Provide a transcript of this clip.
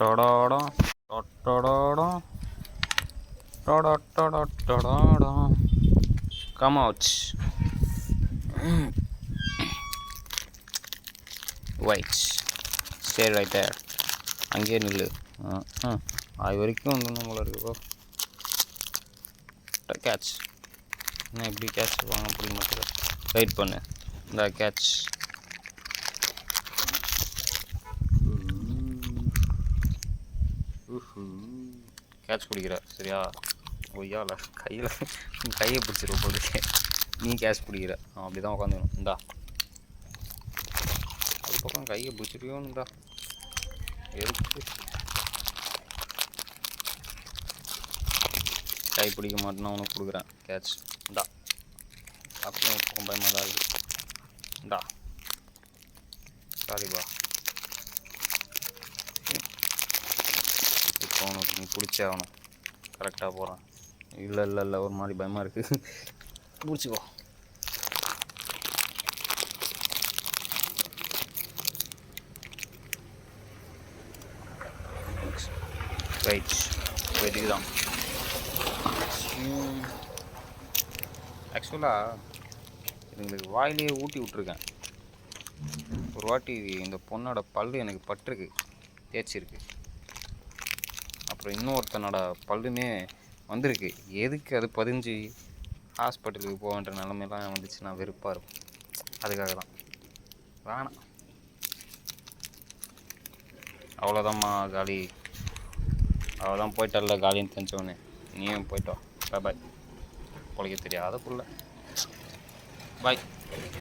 டொடோடோ டொடோடோ டொடோடோடோடோடோ. Come out. Wait. Stay right there. அங்கேயே நில்லு. அது வரைக்கும் வந்து நம்மள இருக்கோ. கேட்ச். என்ன எப்படி கேட்ச் வாங்க அப்படி மட்டும் வெயிட் பண்ணு. இந்த கேட்ச். கேட்ச் பிடிக்கிற சரியா? ஒய்யால கையை பிடிச்சிருவோம் போட்டு நீ கேட்ச் பிடிக்கிற. அப்படி தான் உட்காந்துக்கணும். இந்தா அது பக்கம் கையை பிடிச்சிருக்கோன்னுடா. எதுக்கு கை பிடிக்க மாட்டேன்னா உனக்கு கொடுக்குறேன் கேட்ச். இந்தா அப்படியே பக்கம் பயமாக தான் இருக்குது. இந்தா சாரிப்பா. இப்போ உனக்கு நீ பிடிச்சே ஆகணும். கரெக்டாக போகிறான். இல்லை ஒரு மாதிரி பயமாக இருக்குது. பிடிச்சிக்கோ. ரைட் இதுக்கு தான் ஆக்சுவலாக இதுங்களுக்கு வாயிலேயே ஊட்டி விட்ருக்கேன். ஒரு வாட்டி இந்த பொண்ணோட பல்லு எனக்கு பட்டிருக்கு, தேய்ச்சிருக்கு. அப்புறம் இன்னொருத்தனோட பல்லுமே வந்திருக்கு. எதுக்கு அது பதிஞ்சு ஹாஸ்பிட்டலுக்கு போகன்ற நிலமையெல்லாம் வந்துச்சுன்னா வெறுப்பாக இருக்கும். அதுக்காக தான் வேணாம். அவ்வளோதாம்மா காலி. அவ்வளோதான் போயிட்டல்ல காலின்னு தெரிஞ்சவொடனே நீயும் போயிட்டோம். பாய். பொழைக்க தெரியாத புள்ள. பாய்.